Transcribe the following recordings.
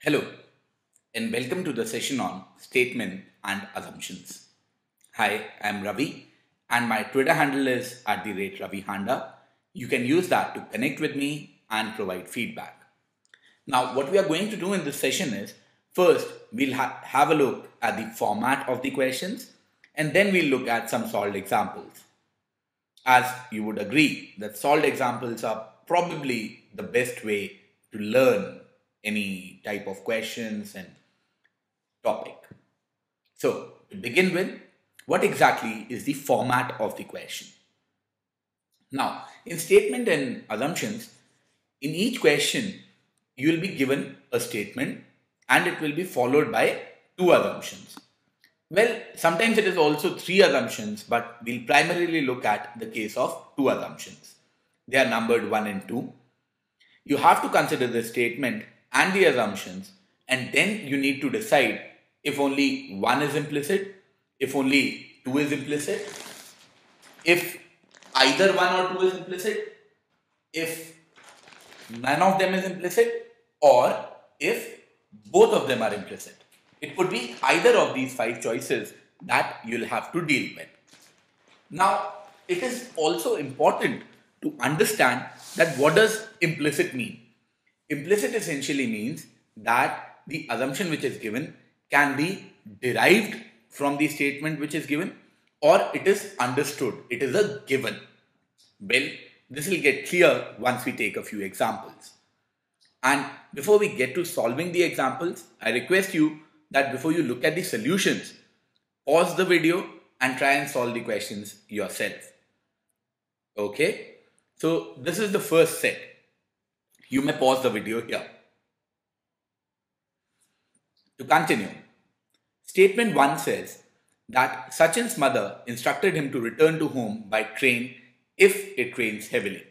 Hello, and welcome to the session on statement and assumptions. Hi, I'm Ravi, and my Twitter handle is @RaviHanda. You can use that to connect with me and provide feedback. Now, what we are going to do in this session is first, we'll have a look at the format of the questions, and then we'll look at some solved examples. As you would agree that solved examples are probably the best way to learn any type of questions and topic. So, to begin with, what exactly is the format of the question? Now, in statement and assumptions, in each question, you will be given a statement and it will be followed by two assumptions. Well, sometimes it is also three assumptions, but we'll primarily look at the case of two assumptions. They are numbered 1 and 2. You have to consider the statement and the assumptions, and then you need to decide if only one is implicit, if only two is implicit, if either one or two is implicit, if none of them is implicit, or if both of them are implicit. It could be either of these five choices that you'll have to deal with. Now, it is also important to understand that what does implicit mean? Implicit essentially means that the assumption which is given can be derived from the statement which is given, or it is understood. It is a given. Well, this will get clear once we take a few examples. And before we get to solving the examples, I request you that before you look at the solutions, pause the video and try and solve the questions yourself. Okay? So this is the first set. You may pause the video here. To continue, statement 1 says that Sachin's mother instructed him to return to home by train if it rains heavily.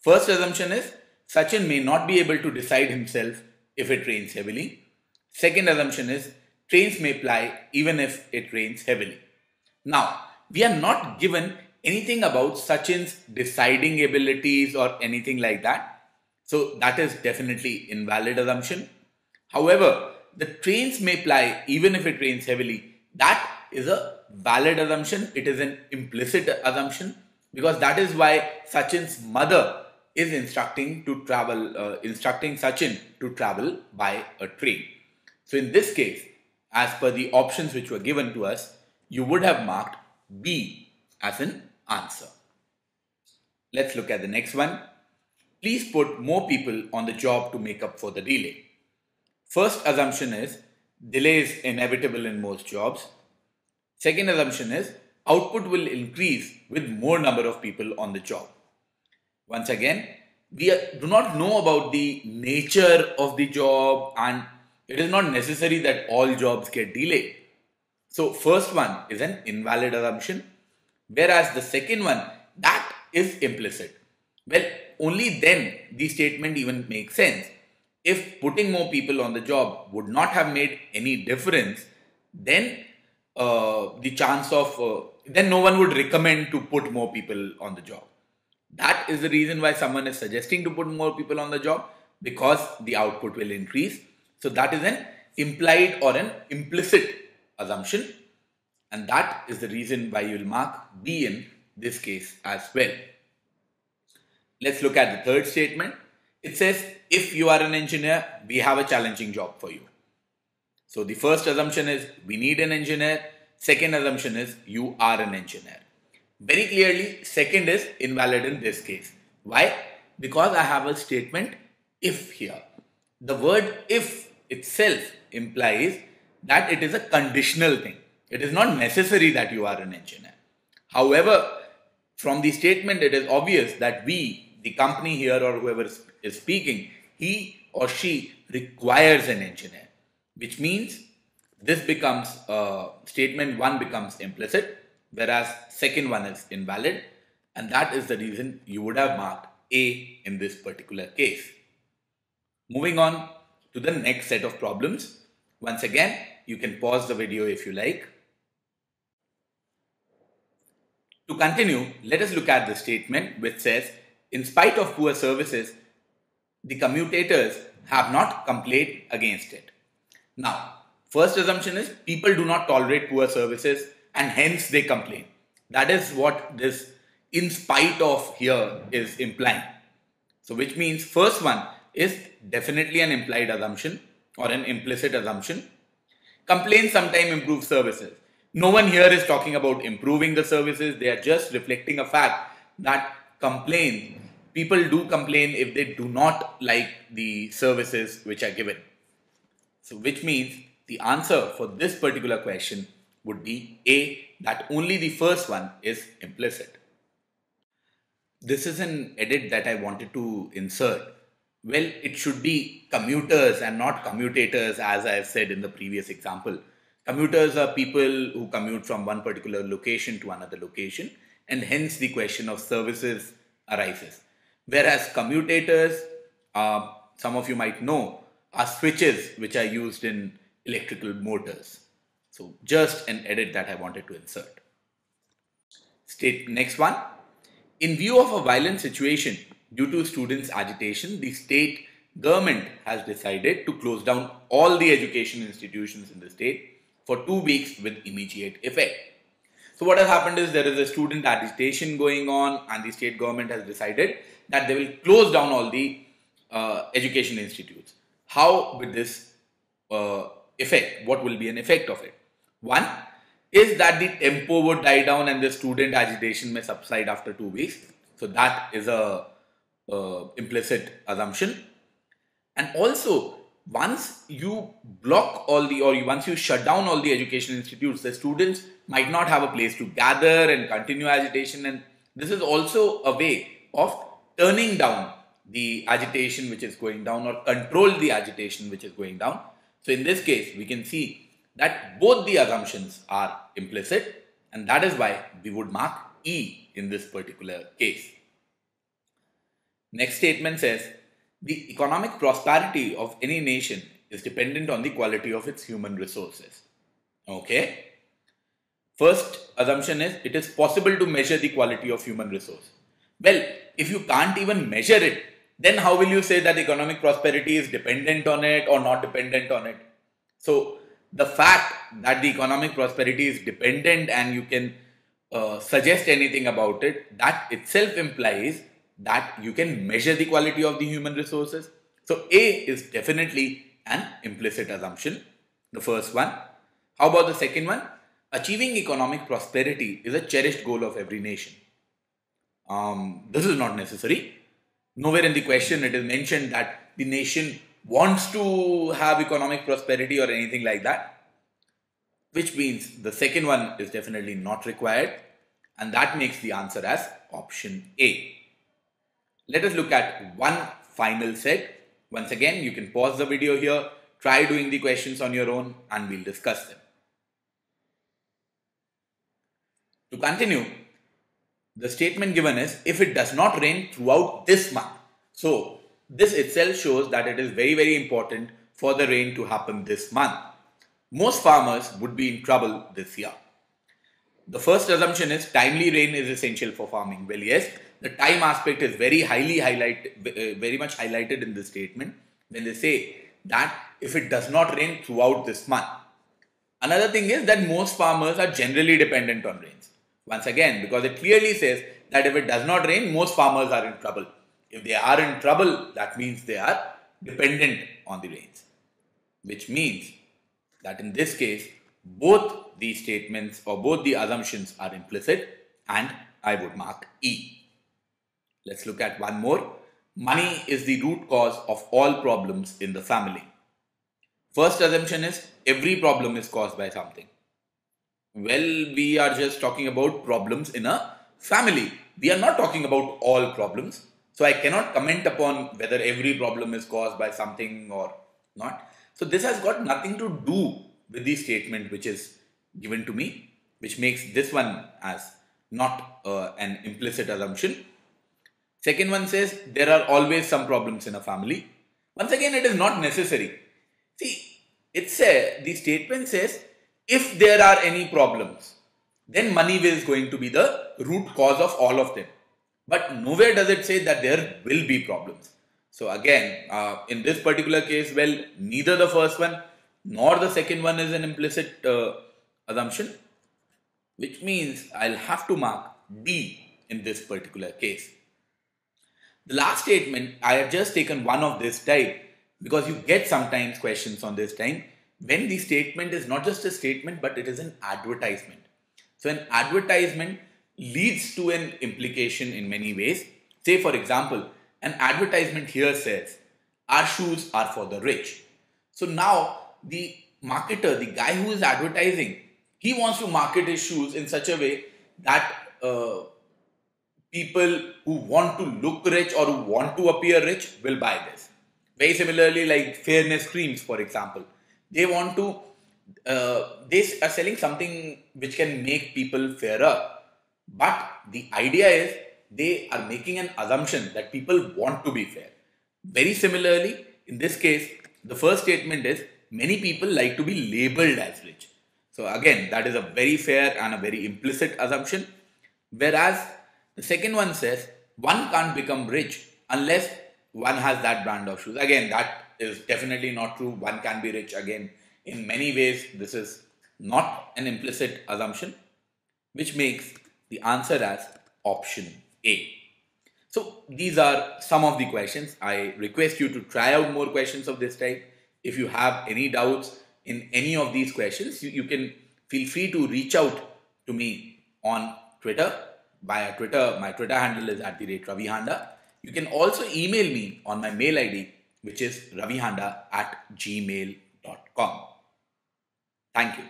First assumption is Sachin may not be able to decide himself if it rains heavily. Second assumption is trains may ply even if it rains heavily. Now, we are not given anything about Sachin's deciding abilities or anything like that. So that is definitely invalid assumption. However, the trains may ply even if it rains heavily. That is a valid assumption. It is an implicit assumption because that is why Sachin's mother is instructing Sachin to travel by a train. So in this case, as per the options which were given to us, you would have marked B as an answer. Let's look at the next one. Please put more people on the job to make up for the delay. First assumption is delay is inevitable in most jobs. Second assumption is output will increase with more number of people on the job. Once again, we do not know about the nature of the job and it is not necessary that all jobs get delayed. So first one is an invalid assumption, whereas the second one, that is implicit. Well, only then the statement even makes sense. If putting more people on the job would not have made any difference, then then no one would recommend to put more people on the job. That is the reason why someone is suggesting to put more people on the job, because the output will increase. So that is an implied or an implicit assumption, and that is the reason why you will mark B in this case as well. Let's look at the third statement. It says, if you are an engineer, we have a challenging job for you. So the first assumption is we need an engineer. Second assumption is you are an engineer. Very clearly, second is invalid in this case. Why? Because I have a statement if here. The word if itself implies that it is a conditional thing. It is not necessary that you are an engineer. However, from the statement, it is obvious that we, the company here or whoever is speaking, he or she requires an engineer, which means this becomes, statement 1 becomes implicit, whereas second one is invalid, and that is the reason you would have marked A in this particular case. Moving on to the next set of problems. Once again, you can pause the video if you like. To continue, let us look at the statement which says, in spite of poor services, the commutators have not complained against it. Now, first assumption is people do not tolerate poor services and hence they complain. That is what this in spite of here is implying. So which means first one is definitely an implied assumption or an implicit assumption. Complaints sometimes improve services. No one here is talking about improving the services. They are just reflecting a fact that people do complain if they do not like the services which are given. So which means the answer for this particular question would be A, that only the first one is implicit. This is an edit that I wanted to insert. Well, it should be commuters and not commutators, as I have said in the previous example. Commuters are people who commute from one particular location to another location, and hence the question of services arises. Whereas commutators, some of you might know, are switches which are used in electrical motors. So just an edit that I wanted to insert. Next one. In view of a violent situation due to students' agitation, the state government has decided to close down all the education institutions in the state for 2 weeks with immediate effect. So what has happened is there is a student agitation going on and the state government has decided that they will close down all the education institutes. How will this effect? What will be an effect of it? One is that the tempo would die down and the student agitation may subside after 2 weeks. So that is a implicit assumption. And also, once you once you shut down all the education institutes, the students might not have a place to gather and continue agitation. And this is also a way of turning down the agitation which is going down or control the agitation which is going down. So in this case, we can see that both the assumptions are implicit, and that is why we would mark E in this particular case. Next statement says, the economic prosperity of any nation is dependent on the quality of its human resources. Okay. First assumption is it is possible to measure the quality of human resource. Well, if you can't even measure it, then how will you say that economic prosperity is dependent on it or not dependent on it? So the fact that the economic prosperity is dependent and you can suggest anything about it, that itself implies that you can measure the quality of the human resources. So A is definitely an implicit assumption, the first one. How about the second one? Achieving economic prosperity is a cherished goal of every nation. This is not necessary. Nowhere in the question it is mentioned that the nation wants to have economic prosperity or anything like that, which means the second one is definitely not required, and that makes the answer as option A. Let us look at one final set. Once again, you can pause the video here, try doing the questions on your own, and we'll discuss them. To continue, the statement given is if it does not rain throughout this month. So this itself shows that it is very, very important for the rain to happen this month. Most farmers would be in trouble this year. The first assumption is timely rain is essential for farming. Well, yes, the time aspect is very much highlighted in this statement when they say that if it does not rain throughout this month. Another thing is that most farmers are generally dependent on rains. Once again, because it clearly says that if it does not rain, most farmers are in trouble. If they are in trouble, that means they are dependent on the rains. Which means that in this case, both the statements or both the assumptions are implicit, and I would mark E. Let's look at one more. Money is the root cause of all problems in the family. First assumption is every problem is caused by something. Well, we are just talking about problems in a family. We are not talking about all problems. So I cannot comment upon whether every problem is caused by something or not. So this has got nothing to do with the statement which is given to me, which makes this one as not an implicit assumption. Second one says there are always some problems in a family. Once again, it is not necessary. See, the statement says if there are any problems, then money is going to be the root cause of all of them. But nowhere does it say that there will be problems. So again, in this particular case, well, neither the first one nor the second one is an implicit assumption, which means I'll have to mark D in this particular case. The last statement, I have just taken one of this type because you get sometimes questions on this time when the statement is not just a statement but it is an advertisement. So an advertisement leads to an implication in many ways. Say for example, an advertisement here says, our shoes are for the rich. So now the marketer, the guy who is advertising, he wants to market his shoes in such a way that people who want to look rich or who want to appear rich will buy this. Very similarly, like fairness creams, for example, they want to, they are selling something which can make people fairer. But the idea is they are making an assumption that people want to be fair. Very similarly, in this case, the first statement is many people like to be labeled as rich. So again, that is a very fair and a very implicit assumption. Whereas the second one says one can't become rich unless one has that brand of shoes. Again, that is definitely not true. One can be rich. Again, in many ways, this is not an implicit assumption, which makes the answer as option A. So these are some of the questions. I request you to try out more questions of this type. If you have any doubts in any of these questions, you can feel free to reach out to me on Twitter. Via Twitter, my Twitter handle is @RaviHanda. You can also email me on my mail ID, which is ravihanda@gmail.com. Thank you.